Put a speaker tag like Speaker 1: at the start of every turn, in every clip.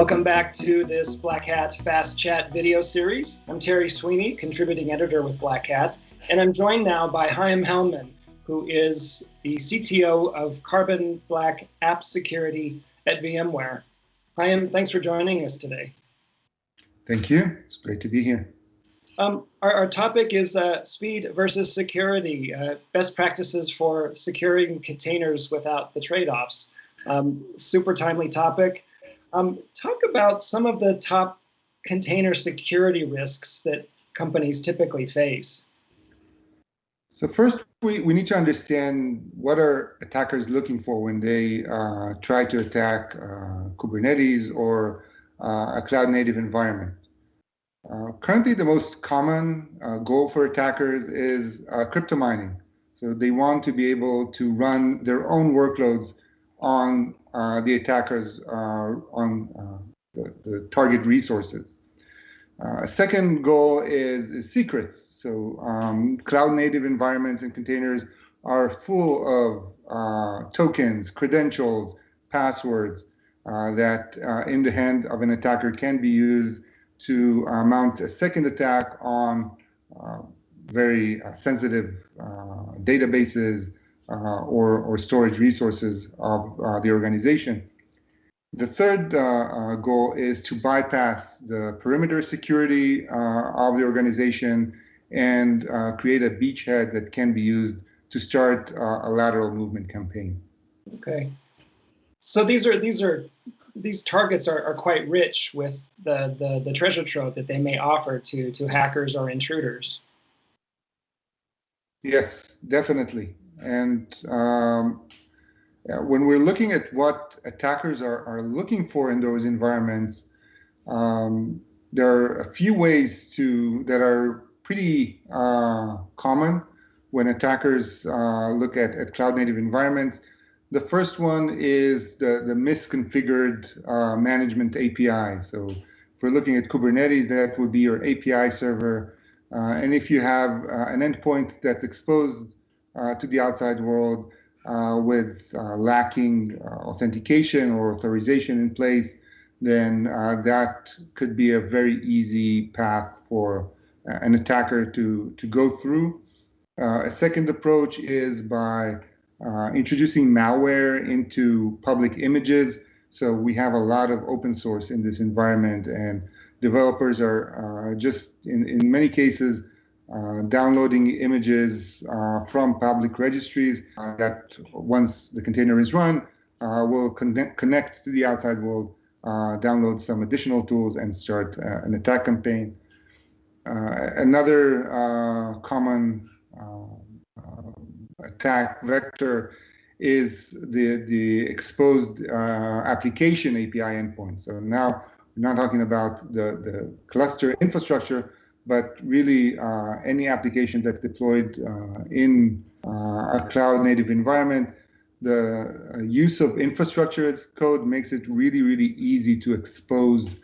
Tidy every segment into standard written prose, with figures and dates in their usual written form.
Speaker 1: Welcome back to this Black Hat Fast Chat video series. I'm Terry Sweeney, contributing editor with Black Hat, and I'm joined now by Chaim Hellman, who is the CTO of Carbon Black App Security at VMware. Chaim, thanks for joining us today.
Speaker 2: Thank you. It's great to be here.
Speaker 1: Our topic is speed versus security, best practices for securing containers without the trade-offs. Super timely topic. Talk about some of the top container security risks that companies typically face.
Speaker 2: So first, we need to understand what are attackers looking for when they try to attack Kubernetes or a cloud-native environment. Currently, the most common goal for attackers is crypto mining. So they want to be able to run their own workloads on the attackers on the target resources. A second goal is secrets. So cloud-native environments and containers are full of tokens, credentials, passwords that in the hand of an attacker can be used to mount a second attack on very sensitive databases or storage resources of the organization. The third goal is to bypass the perimeter security of the organization and create a beachhead that can be used to start a lateral movement campaign.
Speaker 1: Okay, so these targets are quite rich with the treasure trove that they may offer to hackers or intruders.
Speaker 2: Yes, definitely. And when we're looking at what attackers are looking for in those environments, there are a few ways that are pretty common when attackers look at cloud-native environments. The first one is the misconfigured management API. So if we're looking at Kubernetes, that would be your API server. And if you have an endpoint that's exposed to the outside world with lacking authentication or authorization in place, then that could be a very easy path for an attacker to go through. A second approach is by introducing malware into public images. So we have a lot of open source in this environment, and developers are just, in many cases, downloading images from public registries that once the container is run, will connect to the outside world, download some additional tools, and start an attack campaign. Another common attack vector is the exposed application API endpoint. So now we're not talking about the cluster infrastructure, but really any application that's deployed in a cloud-native environment. The use of infrastructure as code makes it really, really easy to expose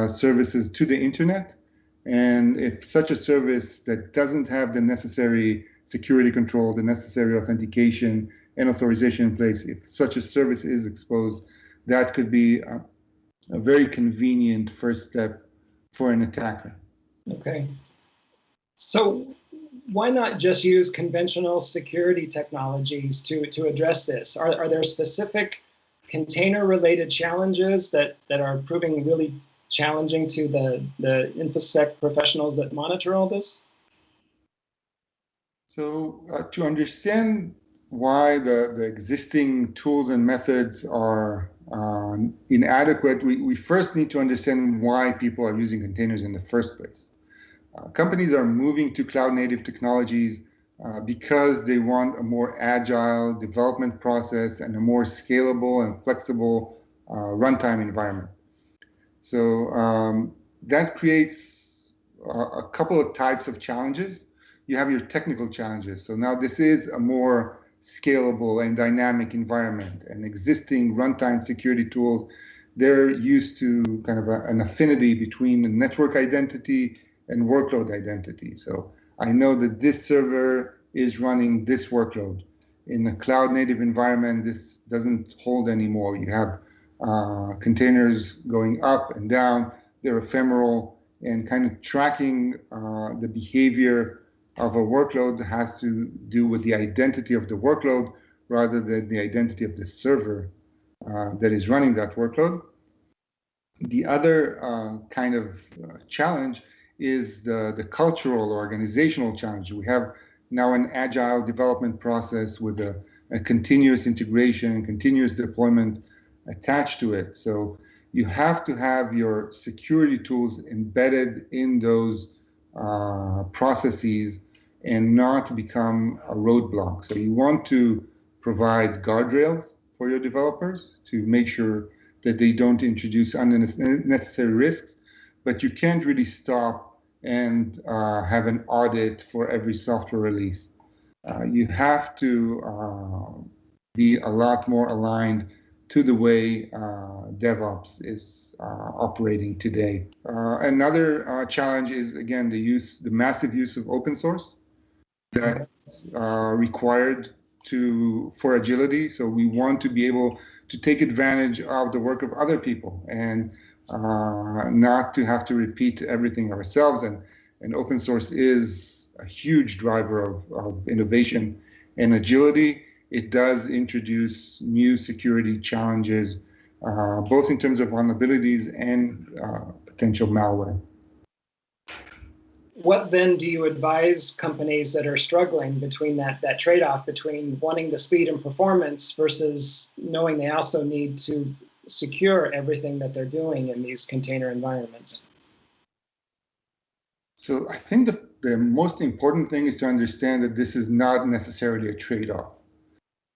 Speaker 2: services to the internet. And if such a service that doesn't have the necessary security control, the necessary authentication and authorization in place, if such a service is exposed, that could be a very convenient first step for an attacker.
Speaker 1: Okay. So why not just use conventional security technologies to address this? Are there specific container-related challenges that are proving really challenging to the InfoSec professionals that monitor all this?
Speaker 2: So to understand why the existing tools and methods are inadequate, we first need to understand why people are using containers in the first place. Companies are moving to cloud-native technologies because they want a more agile development process and a more scalable and flexible runtime environment. So that creates a couple of types of challenges. You have your technical challenges. So now this is a more scalable and dynamic environment, and existing runtime security tools, they're used to kind of an affinity between the network identity and workload identity. So I know that this server is running this workload. In a cloud-native environment, this doesn't hold anymore. You have containers going up and down. They're ephemeral, and kind of tracking the behavior of a workload has to do with the identity of the workload rather than the identity of the server that is running that workload. The other kind of challenge is the cultural or organizational challenge. We have now an agile development process with a continuous integration, continuous deployment attached to it. So you have to have your security tools embedded in those processes and not become a roadblock. So you want to provide guardrails for your developers to make sure that they don't introduce unnecessary risks, but you can't really stop and have an audit for every software release. You have to be a lot more aligned to the way DevOps is operating today. Another challenge is, again, the massive use of open source that's required for agility. So we want to be able to take advantage of the work of other people and not to have to repeat everything ourselves. And open source is a huge driver of innovation and agility. It does introduce new security challenges, both in terms of vulnerabilities and potential malware.
Speaker 1: What then do you advise companies that are struggling between that trade-off between wanting the speed and performance versus knowing they also need to secure everything that they're doing in these container environments?
Speaker 2: So I think the most important thing is to understand that this is not necessarily a trade-off.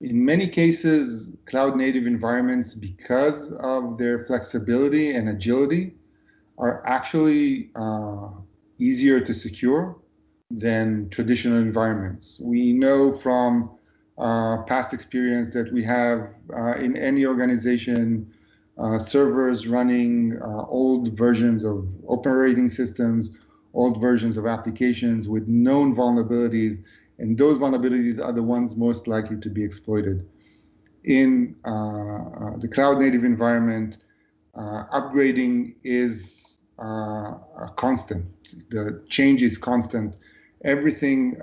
Speaker 2: In many cases, cloud-native environments, because of their flexibility and agility, are actually easier to secure than traditional environments. We know from past experience that we have in any organization servers running old versions of operating systems, old versions of applications with known vulnerabilities, and those vulnerabilities are the ones most likely to be exploited. In the cloud-native environment, upgrading is a constant. The change is constant. Everything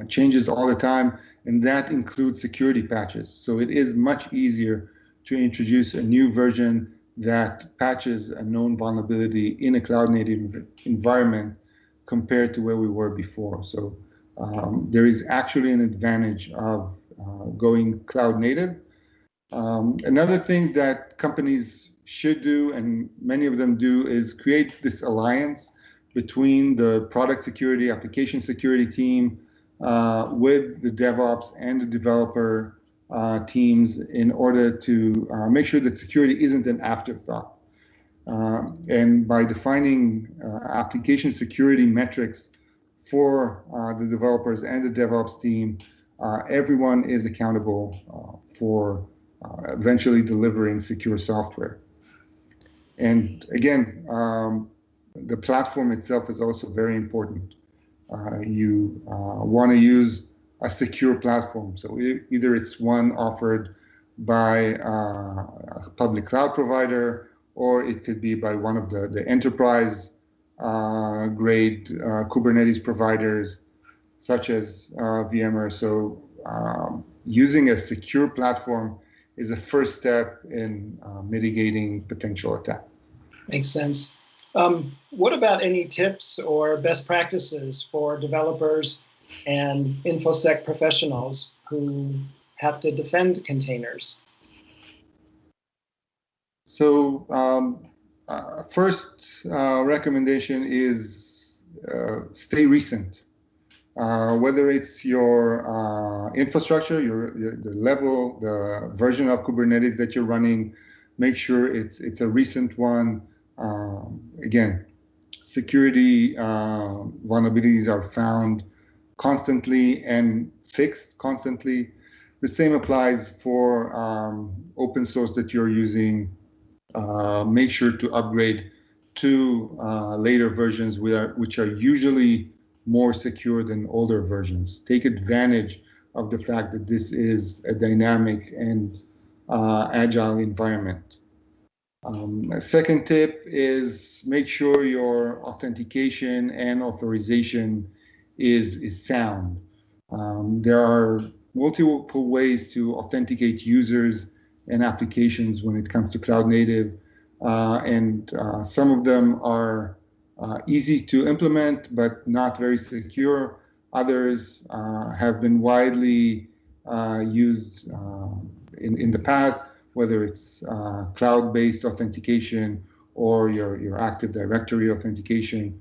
Speaker 2: changes all the time, and that includes security patches. So it is much easier to introduce a new version that patches a known vulnerability in a cloud-native environment compared to where we were before. So there is actually an advantage of going cloud-native. Another thing that companies should do, and many of them do, is create this alliance between the product security, application security team with the DevOps and the developer teams in order to make sure that security isn't an afterthought. And by defining application security metrics for the developers and the DevOps team, everyone is accountable for eventually delivering secure software. And again, the platform itself is also very important. You want to use a secure platform. So either it's one offered by a public cloud provider, or it could be by one of the enterprise grade Kubernetes providers, such as VMware. So using a secure platform is a first step in mitigating potential attacks.
Speaker 1: Makes sense. What about any tips or best practices for developers and InfoSec professionals who have to defend containers?
Speaker 2: So first recommendation is stay recent. Whether it's your infrastructure, the level, the version of Kubernetes that you're running, make sure it's a recent one. Again, security vulnerabilities are found constantly and fixed constantly. The same applies for open source that you're using. Make sure to upgrade to later versions which are usually more secure than older versions. Take advantage of the fact that this is a dynamic and agile environment. A second tip is make sure your authentication and authorization is sound. There are multiple ways to authenticate users and applications when it comes to cloud native, and some of them are easy to implement but not very secure. Others have been widely used in the past, whether it's cloud-based authentication or your Active Directory authentication.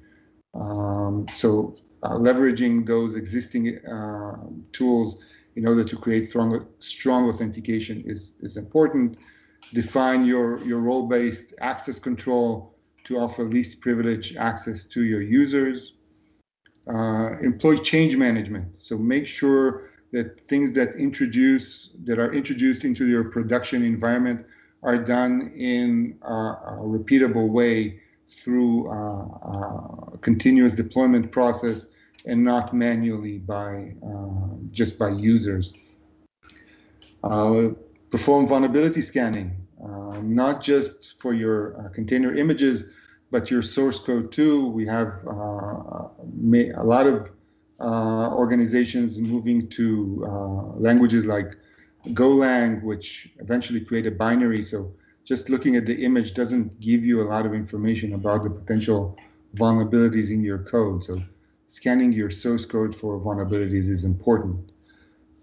Speaker 2: So leveraging those existing tools in order to create strong authentication is important. Define your role-based access control to offer least privilege access to your users. Employee change management. So make sure that things that are introduced into your production environment are done in a repeatable way through a continuous deployment process and not manually just by users. Perform vulnerability scanning, not just for your container images, but your source code too. We have a lot of organizations moving to languages like Golang, which eventually create a binary. So just looking at the image doesn't give you a lot of information about the potential vulnerabilities in your code. So scanning your source code for vulnerabilities is important.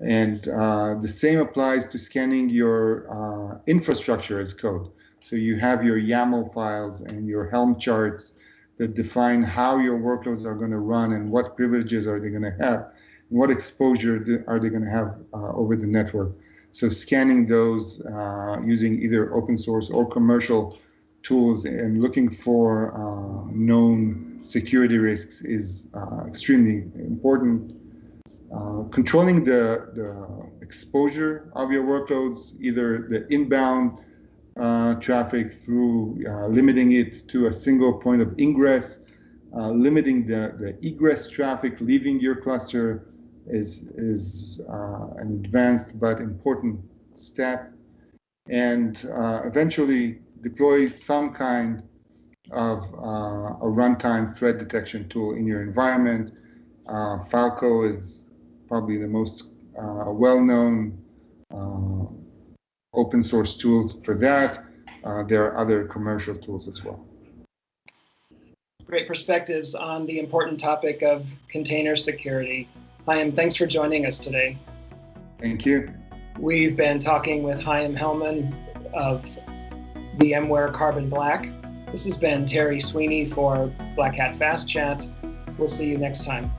Speaker 2: And the same applies to scanning your infrastructure as code. So you have your YAML files and your Helm charts that define how your workloads are going to run and what privileges are they going to have, and what exposure are they going to have over the network. So scanning those using either open source or commercial tools and looking for known security risks is extremely important. Controlling the exposure of your workloads, either the inbound traffic through limiting it to a single point of ingress, limiting the egress traffic leaving your cluster is an advanced but important step, and eventually deploy some kind of a runtime threat detection tool in your environment. Falco is probably the most well-known open source tool for that. There are other commercial tools as well.
Speaker 1: Great perspectives on the important topic of container security. Chaim, thanks for joining us today.
Speaker 2: Thank you.
Speaker 1: We've been talking with Chaim Hellman of VMware Carbon Black. This has been Terry Sweeney for Black Hat Fast Chat. We'll see you next time.